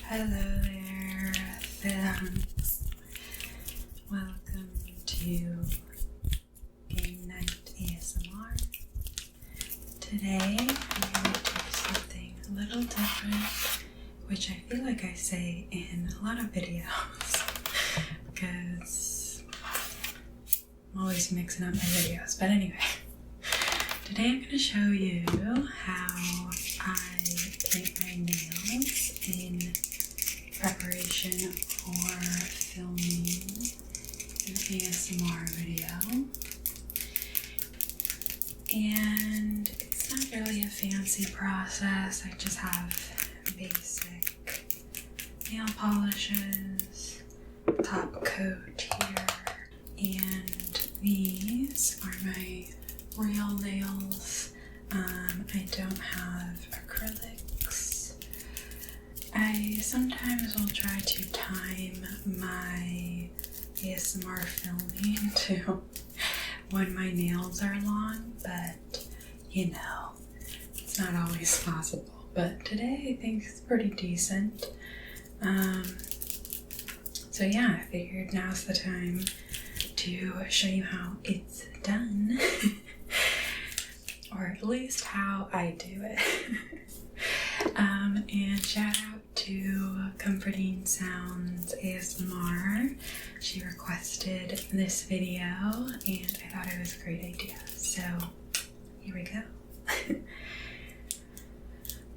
Hello there, fans. Welcome to Game Night ASMR. Today I'm going to do something a little different, which I feel like I say in a lot of videos because I'm always mixing up my videos. But anyway, today I'm going to show you how I paint my nails in preparation for filming an ASMR video. And it's not really a fancy process. I just have basic nail polishes, top coat here, and these are my real nails. I don't have acrylics. I sometimes will try to time my ASMR filming to when my nails are long, but you know, it's not always possible. But today I think it's pretty decent. So yeah, I figured now's the time to show you how it's done. Or at least how I do it. And shout out to Comforting Sounds ASMR. She requested this video and I thought it was a great idea. So here we go.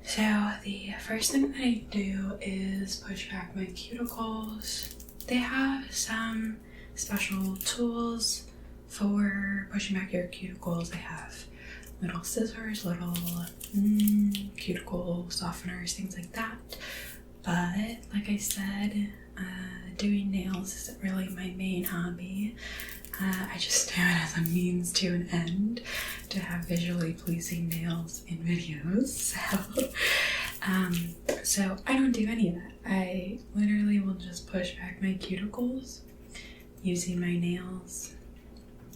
So the first thing that I do is push back my cuticles. They have some special tools for pushing back your cuticles. They have little scissors, little cuticle softeners, things like that. But like I said, doing nails isn't really my main hobby. I just do it as a means to an end to have visually pleasing nails in videos. So I don't do any of that. I literally will just push back my cuticles using my nails.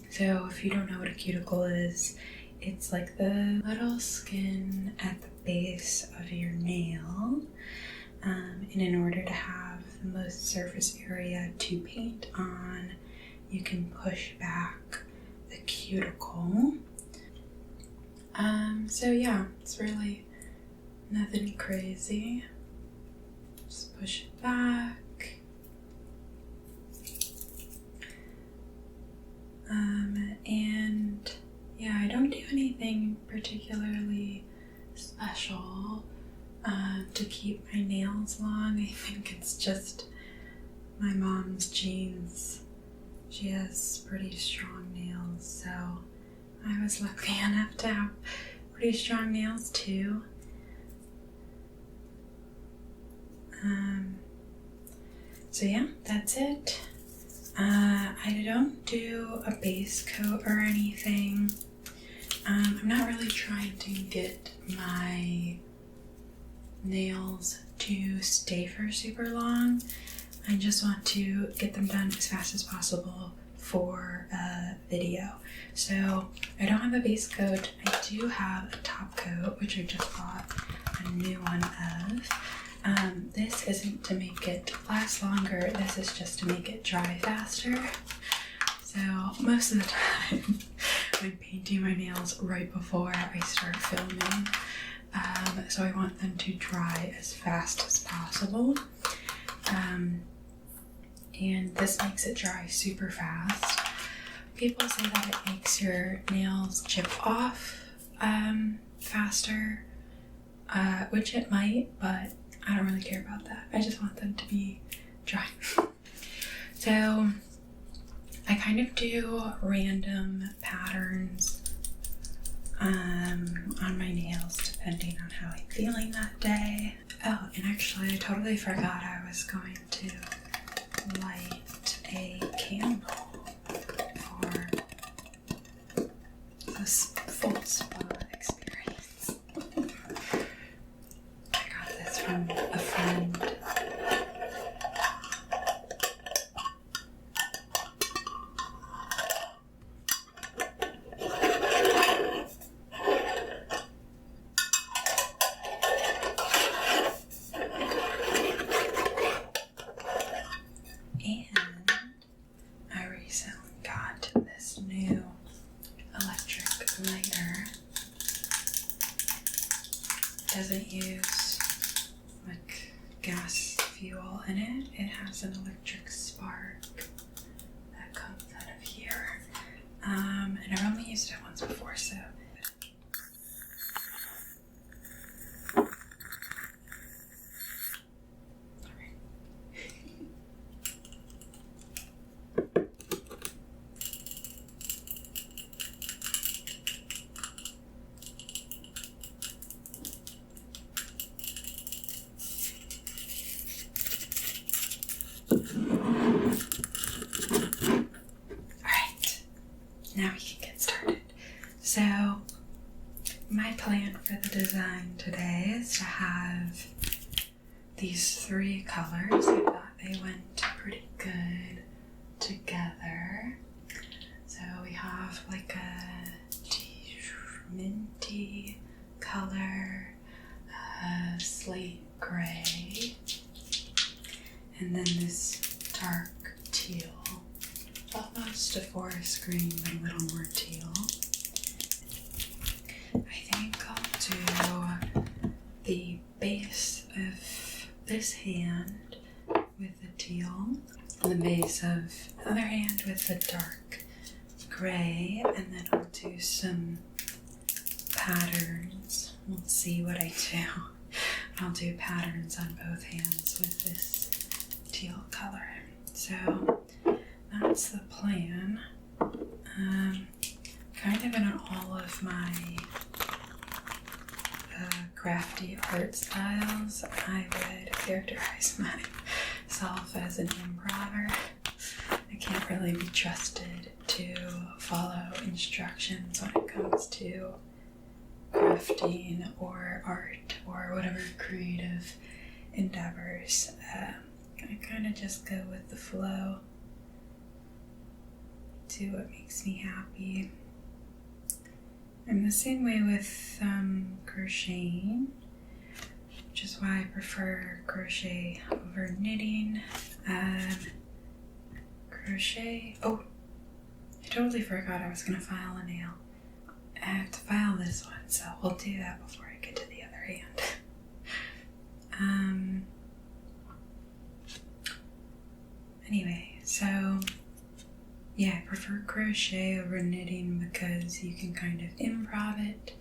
So if you don't know what a cuticle is, it's like the little skin at the base of your nail. And in order to have the most surface area to paint on, you can push back the cuticle. So yeah, it's really nothing crazy. Just push it back. And yeah, I don't do anything particularly special to keep my nails long. I think it's just my mom's genes. She has pretty strong nails, so I was lucky enough to have pretty strong nails too. So yeah, that's it. I don't do a base coat or anything. I'm not really trying to get my nails to stay for super long. I just want to get them done as fast as possible for a video. So I don't have a base coat. I do have a top coat, which I just bought a new one of. This isn't to make it last longer, this is just to make it dry faster. So most of the time I'm painting my nails right before I start filming. So I want them to dry as fast as possible. And this makes it dry super fast. People say that it makes your nails chip off faster, which it might, but I don't really care about that. I just want them to be dry. So I kind of do random patterns on my nails depending on how I'm feeling that day. Oh, and actually I totally forgot I was going to light a candle for this full spa experience. I got this from a friend. like gas fuel in it. It has an electric spark that comes out of here. And I've only used it once before, so. Now we can get started. So my plan for the design today is to have these 3 colors. I thought they went pretty good together. So we have like a minty color, slate gray, and then this dark teal. Almost a forest green, but a little more teal. I think I'll do the base of this hand with the teal, and the base of the other hand with the dark gray, and then I'll do some patterns. We'll see what I do. I'll do patterns on both hands with this teal color. So that's the plan. Kind of in all of my crafty art styles, I would characterize myself as an improver. I can't really be trusted to follow instructions when it comes to crafting or art or whatever creative endeavors. I kind of just go with the flow. Do what makes me happy. I'm the same way with crocheting, which is why I prefer crochet over knitting. Crochet. Oh, I totally forgot I was gonna file a nail. I have to file this one, so we'll do that before I get to the other hand. Anyway, so yeah, I prefer crochet over knitting because you can kind of improv it.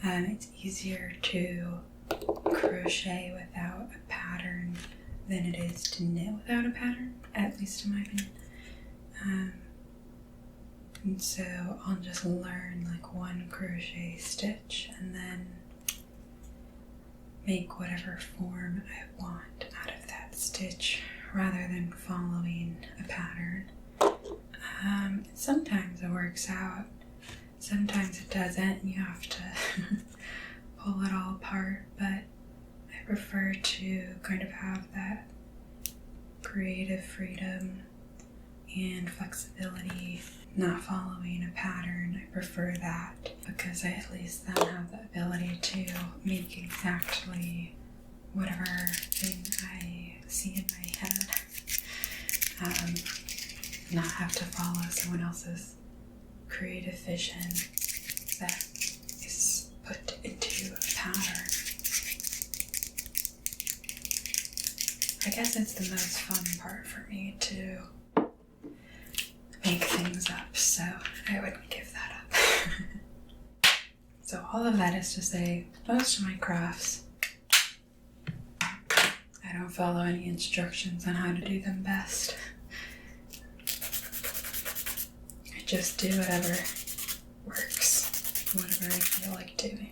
It's easier to crochet without a pattern than it is to knit without a pattern, at least in my opinion. And so I'll just learn like one crochet stitch and then make whatever form I want out of that stitch rather than following a pattern. Sometimes it works out, sometimes it doesn't, you have to pull it all apart, but I prefer to kind of have that creative freedom and flexibility, not following a pattern. I prefer that because I at least then have the ability to make exactly whatever thing I see in my head. Not have to follow someone else's creative vision that is put into a pattern. I guess it's the most fun part for me to make things up, so I wouldn't give that up. So all of that is to say, most of my crafts, I don't follow any instructions on how to do them best. Just do whatever works, whatever I feel like doing.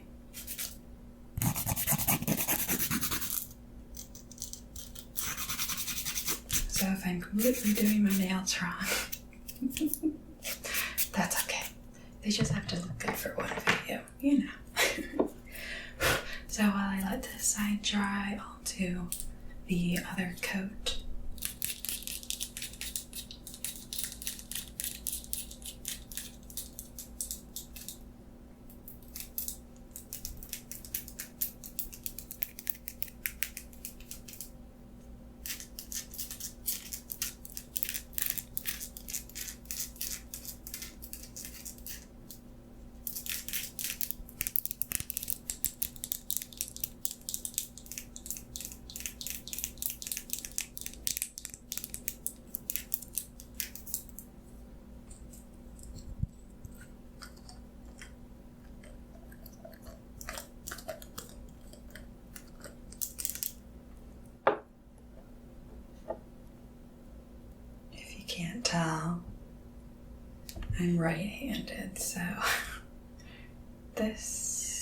So if I'm completely doing my nails wrong, that's okay. They just have to look good for one video, you know. So while I let this side dry, I'll do the other coat. I'm right-handed, so this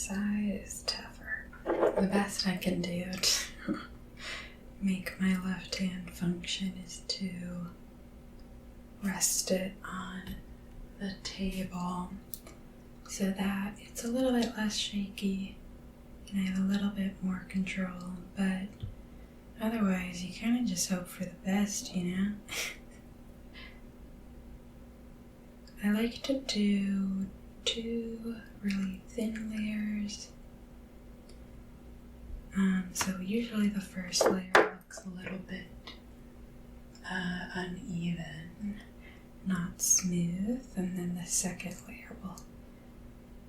side is tougher. The best I can do to make my left hand function is to rest it on the table so that it's a little bit less shaky and I have a little bit more control, but otherwise you kind of just hope for the best, you know? I like to do 2 really thin layers. So usually the first layer looks a little bit uneven, not smooth, and then the second layer will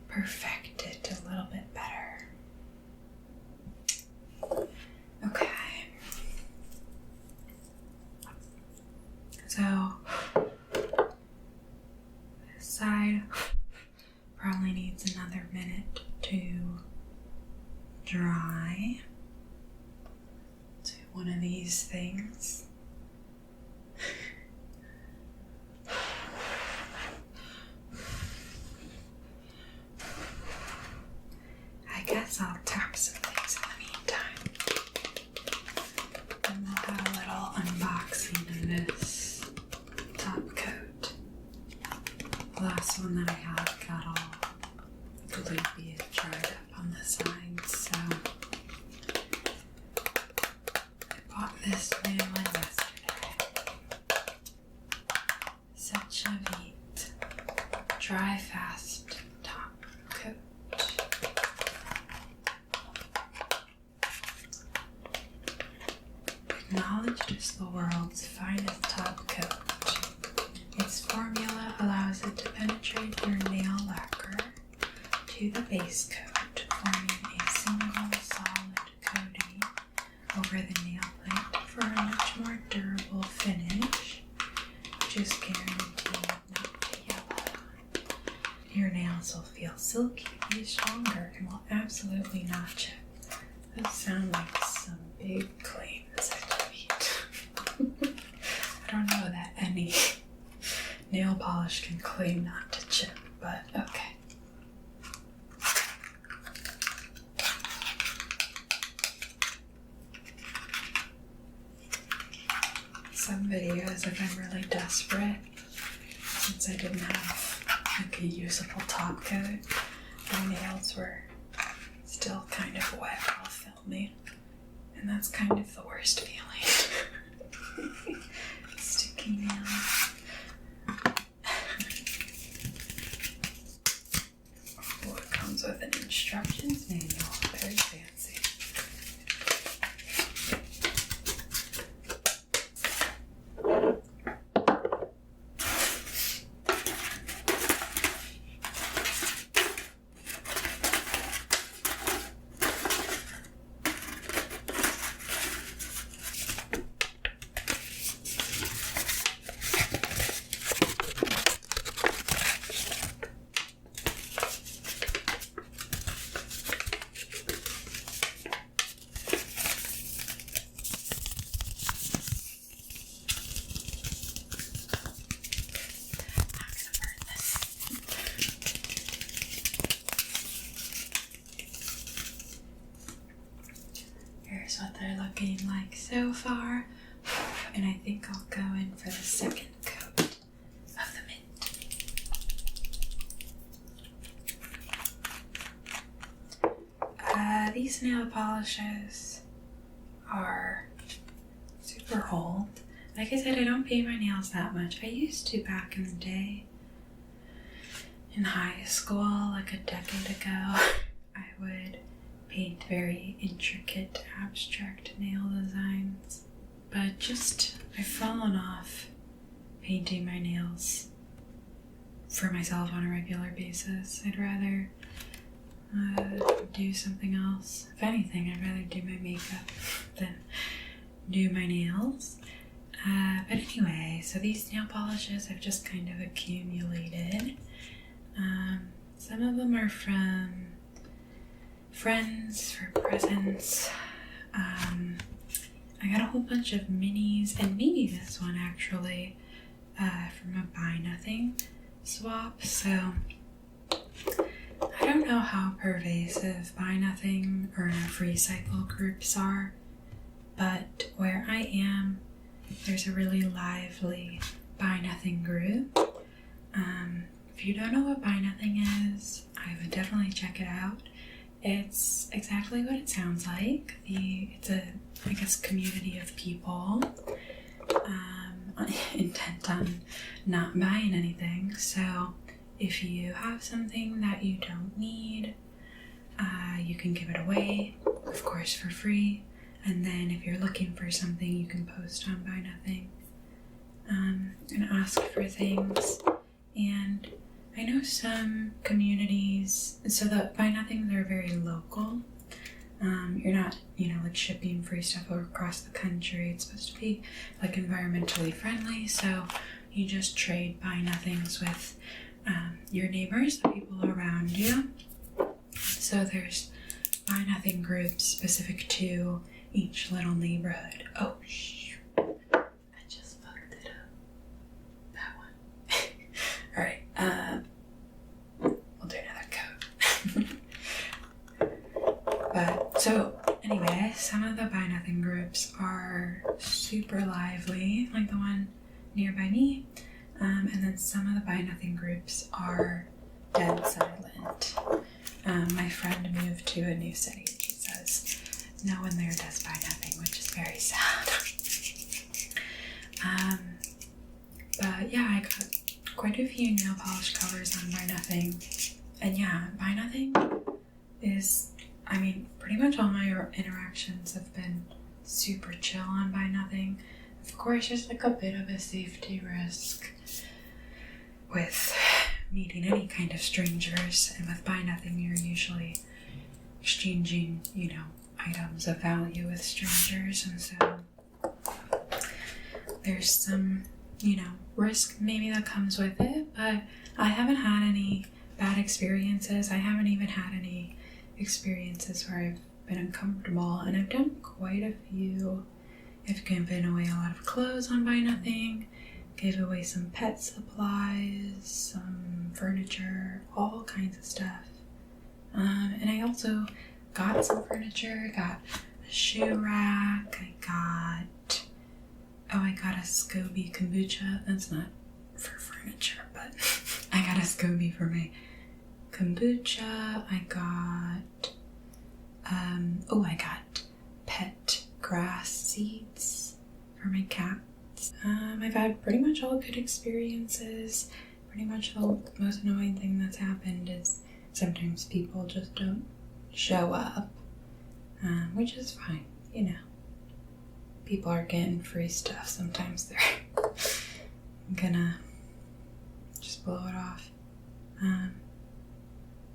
perfect it a little bit better. Okay. So this side probably needs another minute to dry. Do one of these things. I guess I'll tap some things in the meantime. And we'll have a little unboxing of this top coat. The last one that I had got all gloopy and dried up on the sides, so I bought this new one yesterday. Such a neat, dry fast top coat. Acknowledged as the world's finest top coat. Its formula allows it to penetrate your nail lacquer to the base coat, forming a single solid coating over the nail plate for a much more durable finish, which is guaranteed not to yellow. Your nails will feel silky, be stronger, and will absolutely not chip. Those sound like some big claims I made. I don't know that any nail polish can claim not to chip, but okay. Some videos if I'm really desperate, since I didn't have like a usable top coat, my nails were still kind of wet while filming, and that's kind of the worst feeling. Sticky nails. Oh, it comes with an instructions manual. Very fancy. Here's what they're looking like so far, and I think I'll go in for the second coat of the mint. These nail polishes are super old. Like I said, I don't paint my nails that much. I used to back in the day. In high school, like a decade ago, I would paint very intricate, abstract nail designs, but I've fallen off painting my nails for myself on a regular basis. I'd rather do something else. If anything, I'd rather do my makeup than do my nails. But anyway, so these nail polishes I've just kind of accumulated. Some of them are from friends for presents. I got a whole bunch of minis, and maybe this one actually from a Buy Nothing swap, so I don't know how pervasive Buy Nothing or free cycle groups are, but where I am, there's a really lively Buy Nothing group. If you don't know what Buy Nothing is, I would definitely check it out. It's exactly what it sounds like. It's a, I guess, community of people intent on not buying anything. So if you have something that you don't need, you can give it away, of course, for free. And then if you're looking for something, you can post on Buy Nothing and ask for things. And I know some communities, so the Buy Nothings are very local. You're not, like shipping free stuff across the country. It's supposed to be like environmentally friendly, so you just trade Buy Nothings with your neighbors, the people around you. So there's Buy Nothing groups specific to each little neighborhood. Oh, shoot. I just fucked it up. That one. All right. We'll do another code. But so anyway, some of the Buy Nothing groups are super lively, like the one nearby me. And then some of the Buy Nothing groups are dead silent. My friend moved to a new city and she says no one there does Buy Nothing, which is very sad. But yeah, I got quite a few nail polish covers on Buy Nothing. And yeah, Buy Nothing is, pretty much all my interactions have been super chill on Buy Nothing. Of course, there's like a bit of a safety risk with meeting any kind of strangers, and with Buy Nothing, you're usually exchanging, items of value with strangers, and so there's some, risk maybe that comes with it, but I haven't had any bad experiences. I haven't even had any experiences where I've been uncomfortable, and I've done quite a few. I've given away a lot of clothes on Buy Nothing, gave away some pet supplies, some furniture, all kinds of stuff. And I also got some furniture, got a shoe rack, I got a SCOBY kombucha. That's not for furniture, but I got a SCOBY for my kombucha. I got pet grass seeds for my cats. I've had pretty much all good experiences. Pretty much the most annoying thing that's happened is sometimes people just don't show up, which is fine, People are getting free stuff. Sometimes they're gonna just blow it off.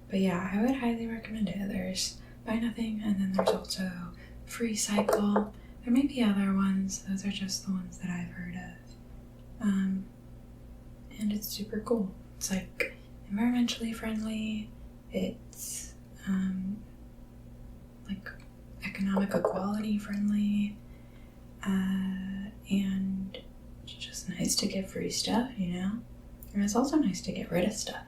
But yeah, I would highly recommend it. There's Buy Nothing, and then there's also Free Cycle. There may be other ones. Those are just the ones that I've heard of. And it's super cool. It's like environmentally friendly. It's like economic equality friendly. And it's just nice to get free stuff, And it's also nice to get rid of stuff.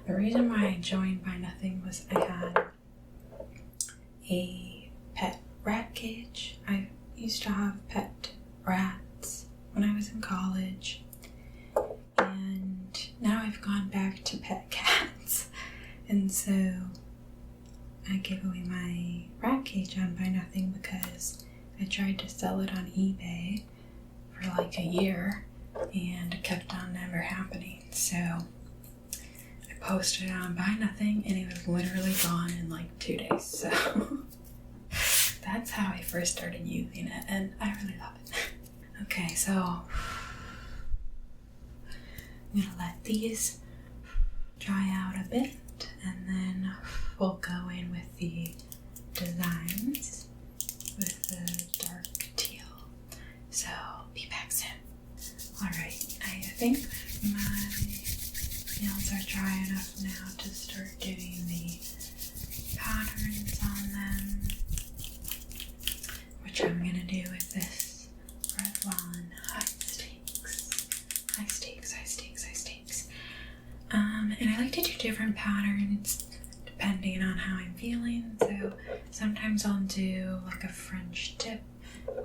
The reason why I joined Buy Nothing was I had a pet rat cage. I used to have pet rats when I was in college, and now I've gone back to pet cats, and so I gave away my rat cage on Buy Nothing because I tried to sell it on eBay for like a year and it kept on never happening. So I posted it on Buy Nothing and it was literally gone in like 2 days. So that's how I first started using it, and I really love it. Okay, so I'm gonna let these dry out a bit and then we'll go in with the designs with the dark teal. So be back soon. Alright, I think my nails are dry enough now to start doing the patterns on them, which I'm gonna do with this Revlon High Stakes. different patterns depending on how I'm feeling. So sometimes I'll do like a French tip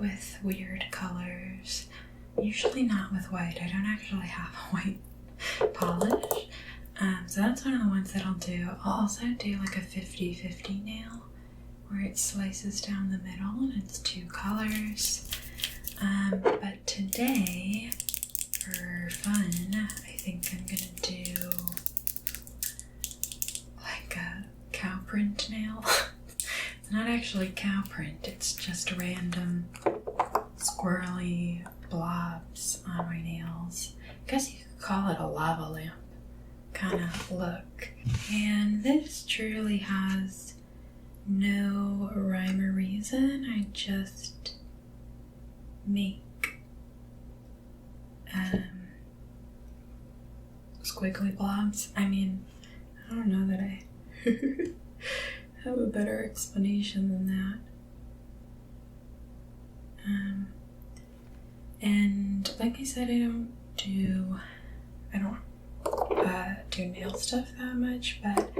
with weird colors. Usually not with white. I don't actually have a white polish. So that's one of the ones that I'll do. I'll also do like a 50-50 nail where it slices down the middle and it's 2 colors. But today, for fun, I think I'm gonna do like a cow print nail. It's not actually cow print, it's just random squirrely blobs on my nails. I guess you could call it a lava lamp kind of look. And this truly has no rhyme or reason. I just make squiggly blobs. I mean, I don't know that I have a better explanation than that. And like I said, I don't do nail stuff that much, but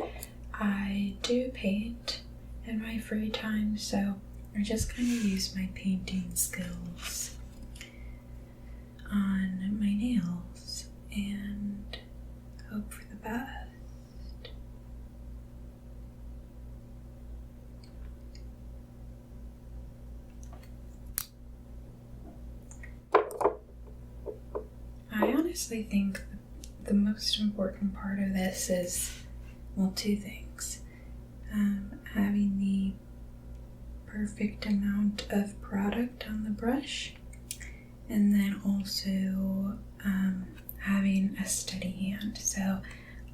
I do paint in my free time, so I just kind of use my painting skills on my nails and hope for the best. I honestly think the most important part of this is, well, 2 things. Having the perfect amount of product on the brush, and then also having a steady hand. So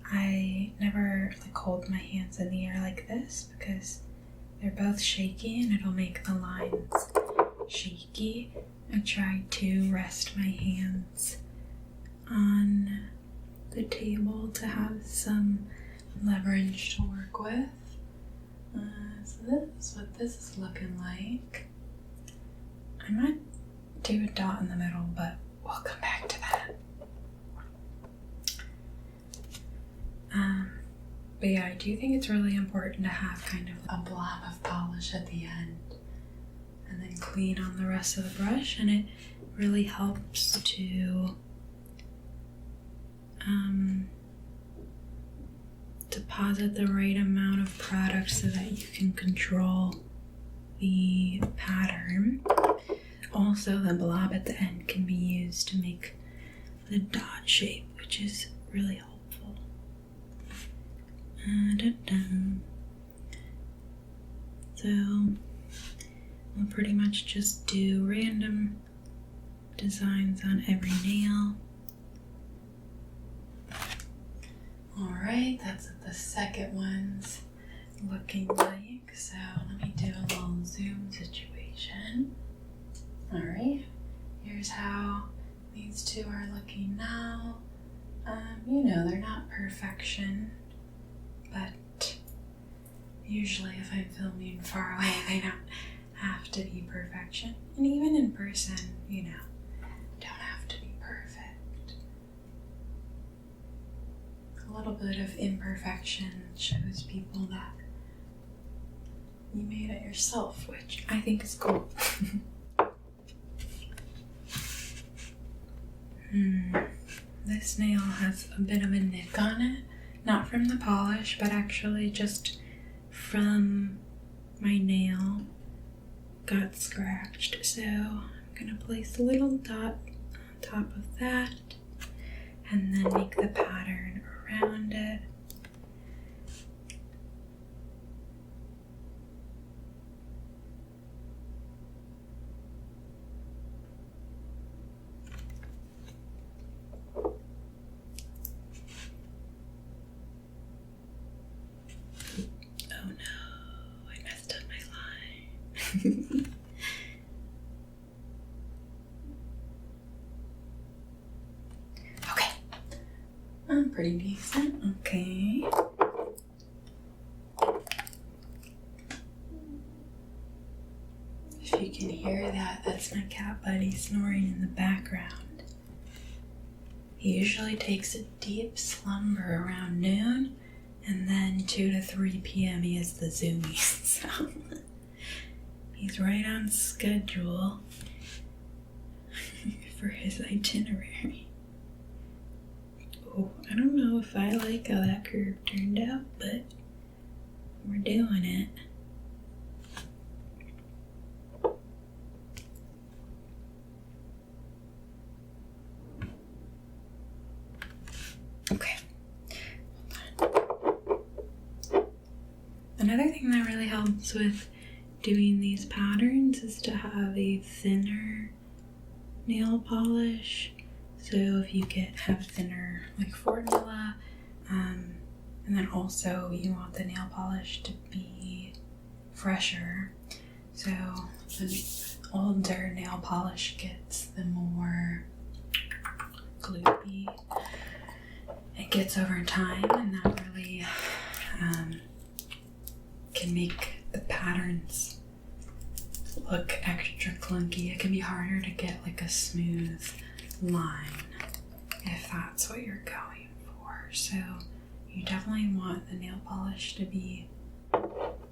I never like hold my hands in the air like this because they're both shaky and it'll make the lines shaky. I try to rest my hands on the table to have some leverage to work with. So this is what this is looking like. I might do a dot in the middle, but we'll come back to that. But yeah, I do think it's really important to have kind of a blob of polish at the end and then clean on the rest of the brush, and it really helps to deposit the right amount of product so that you can control the pattern. Also, the blob at the end can be used to make the dot shape, which is really helpful. So we'll pretty much just do random designs on every nail. Alright, that's what the second one's looking like. So let me do a little zoom situation. Alright, here's how these 2 are looking now. You know, they're not perfection, but usually if I'm filming far away, they don't have to be perfection. And even in person, you know, don't have to be perfect. A little bit of imperfection shows people that you made it yourself, which I think is cool. This nail has a bit of a nick on it, not from the polish, but actually just from my nail got scratched. So I'm gonna place a little dot on top of that and then make the pattern around it. Oh no, I messed up my line. Okay, I'm pretty decent. Okay. If you can hear that, that's my cat buddy snoring in the background. He usually takes a deep slumber around noon, And then 2 to 3 p.m. he has the Zoomies. So he's right on schedule for his itinerary. Oh, I don't know if I like how that curve turned out, but we're doing it. Okay. Another thing that really helps with doing these patterns is to have a thinner nail polish. So if you have thinner like formula, and then also you want the nail polish to be fresher. So the older nail polish gets, the more gloopy it gets over time, and that really can make the patterns look extra clunky. It can be harder to get like a smooth line if that's what you're going for. So you definitely want the nail polish to be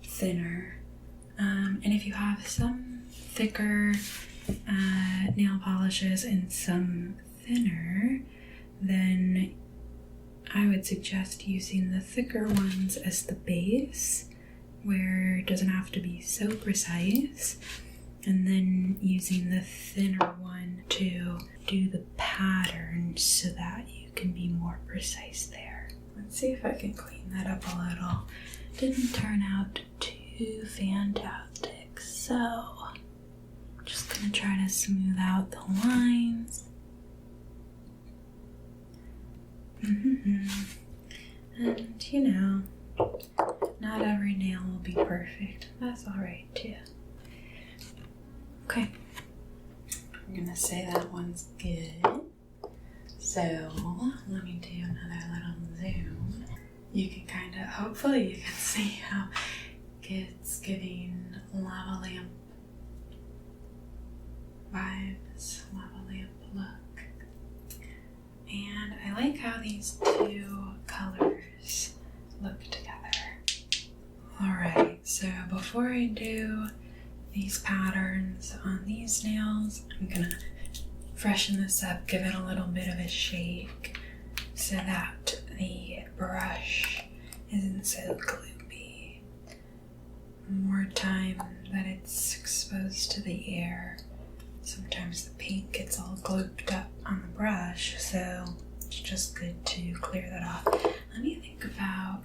thinner. And if you have some thicker nail polishes and some thinner, then I would suggest using the thicker ones as the base, where it doesn't have to be so precise, and then using the thinner one to do the pattern so that you can be more precise there. Let's see if I can clean that up a little. Didn't turn out too fantastic, so I'm just gonna try to smooth out the lines. And you know, not every nail will be perfect. That's alright too. Okay. I'm gonna say that one's good. So, let me do another little zoom. You can hopefully you can see how it's giving lava lamp vibes, lava lamp look. And I like how these two colors look together. Alright, so before I do these patterns on these nails, I'm gonna freshen this up, give it a little bit of a shake so that the brush isn't so gloopy. More time that it's exposed to the air, sometimes the paint gets all glooped up on the brush, so it's just good to clear that off. Let me think about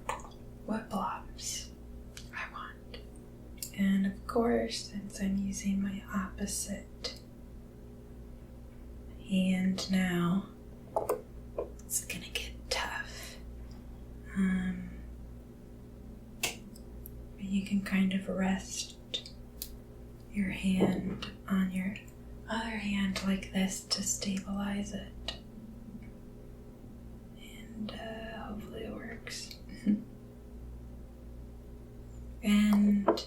what blobs I want. And of course, since I'm using my opposite hand now, it's gonna get tough. But you can kind of rest your hand on your other hand like this to stabilize it. And hopefully it works. And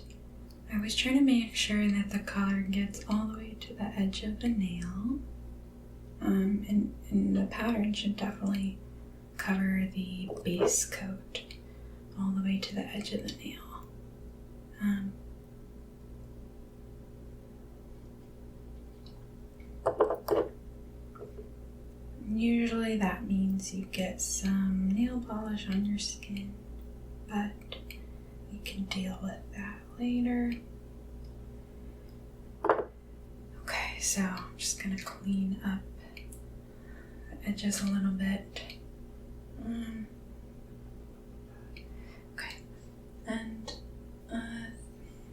I was trying to make sure that the color gets all the way to the edge of the nail. And the pattern should definitely cover the base coat all the way to the edge of the nail. Usually that means you get some nail polish on your skin, but we can deal with that later. Okay, so I'm just gonna clean up the edges a little bit. Okay, and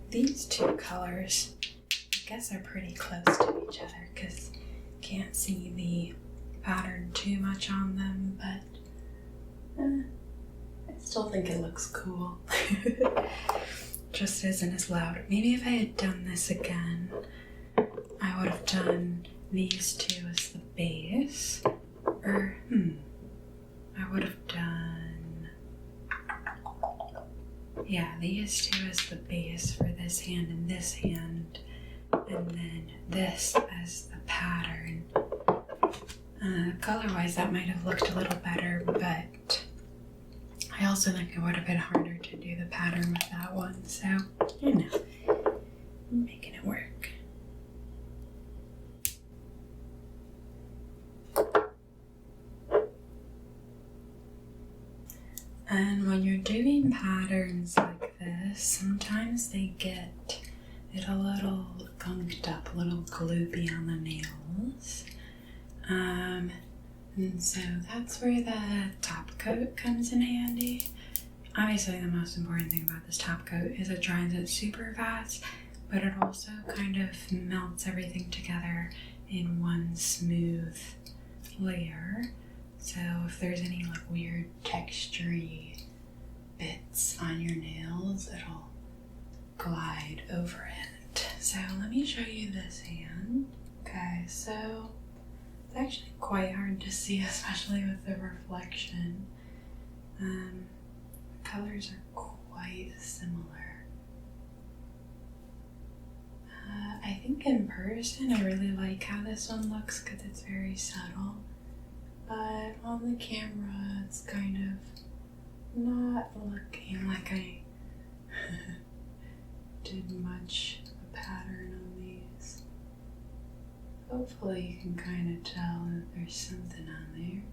these two colors, I guess, are pretty close to each other because you can't see the pattern too much on them, but I still think it looks cool. Just isn't as loud. Maybe if I had done this again, I would have done these two as the base. Or, I would have done, yeah, these two as the base for this hand and this hand, and then this as the pattern. Color-wise, that might have looked a little better, but I also think it would have been harder to do the pattern with that one, so, you know, I'm making it work. And when you're doing patterns like this, sometimes they get it a little gunked up, a little gloopy on the nails. And so that's where the top coat comes in handy. Obviously the most important thing about this top coat is it dries it super fast, but it also kind of melts everything together in one smooth layer. So if there's any like weird textury bits on your nails, it'll glide over it. So let me show you this hand. Okay, so it's actually quite hard to see, especially with the reflection. Colors are quite similar. I think in person I really like how this one looks because it's very subtle. But on the camera, it's kind of not looking like I did much of a pattern on these. Hopefully you can kind of tell that there's something on there.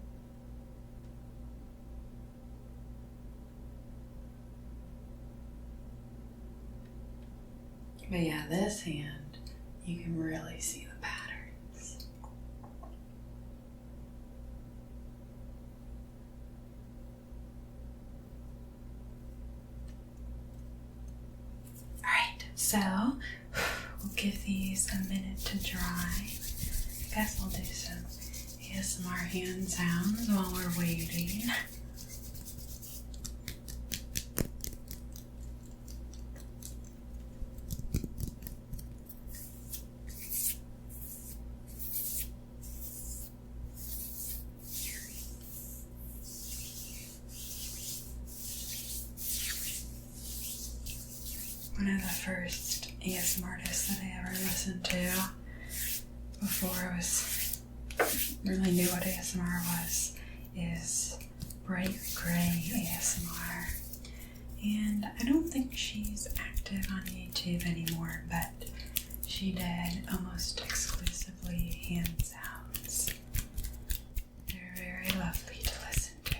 But yeah, this hand, you can really see the patterns. Alright, so we'll give these a minute to dry. I guess I'll do some ASMR hand sounds while we're waiting. One of the first ASMR artists that I ever listened to before I really knew what ASMR was is Bright Gray ASMR. And I don't think she's active on YouTube anymore, but she did almost exclusively hand sounds. They're very lovely to listen to.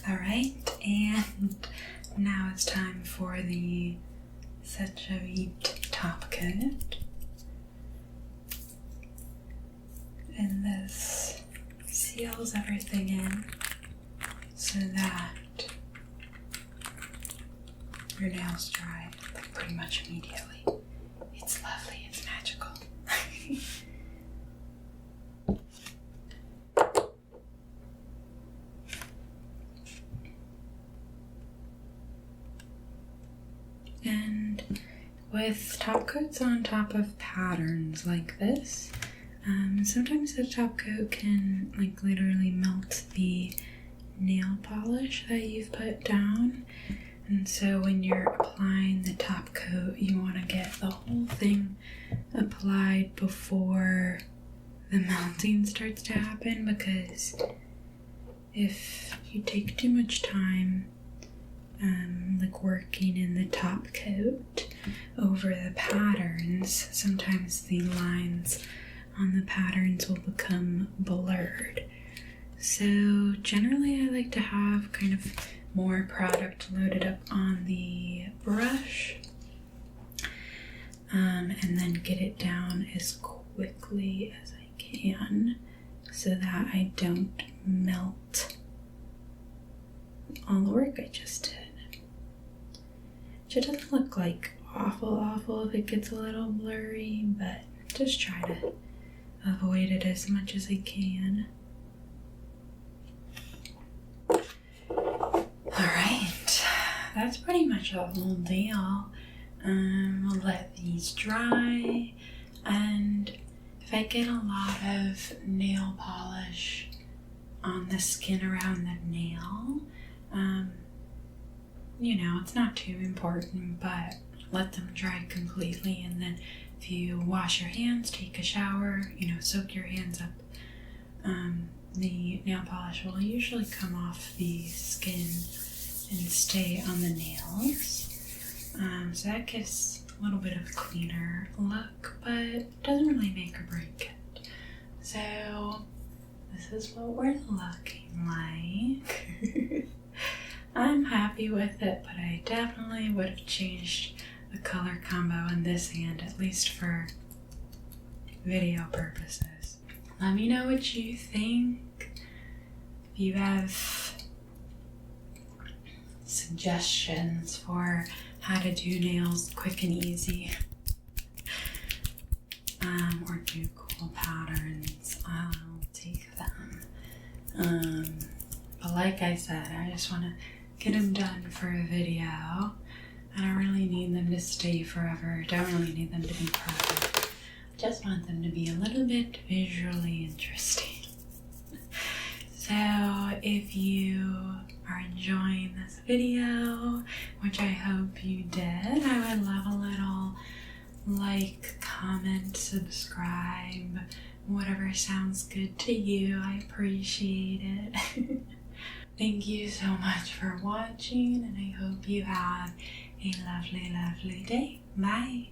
Alright, and now it's time for the Secavit top coat. And this seals everything in so that your nails dry like pretty much immediately. It's lovely, it's magical. And with top coats on top of patterns like this, sometimes the top coat can like literally melt the nail polish that you've put down. And so when you're applying the top coat, you want to get the whole thing applied before the melting starts to happen, because if you take too much time like working in the top coat over the patterns, sometimes the lines on the patterns will become blurred. So generally I like to have kind of more product loaded up on the brush and then get it down as quickly as I can so that I don't melt all the work I just did. It doesn't look like awful if it gets a little blurry, but just try to avoid it as much as I can. Alright, that's pretty much the whole deal. We'll let these dry, and if I get a lot of nail polish on the skin around the nail, it's not too important, but let them dry completely, and then if you wash your hands, take a shower, soak your hands up, the nail polish will usually come off the skin and stay on the nails. So that gives a little bit of a cleaner look, but doesn't really make or break it. So this is what we're looking like. I'm happy with it, but I definitely would have changed the color combo in this hand, at least for video purposes. Let me know what you think. If you have suggestions for how to do nails quick and easy, or do cool patterns, I'll take them. But like I said, I just want to get them done for a video. I don't really need them to stay forever. Don't really need them to be perfect. Just want them to be a little bit visually interesting. So if you are enjoying this video, which I hope you did, I would love a little like, comment, subscribe, whatever sounds good to you. I appreciate it. Thank you so much for watching, and I hope you have a lovely, lovely day. Bye.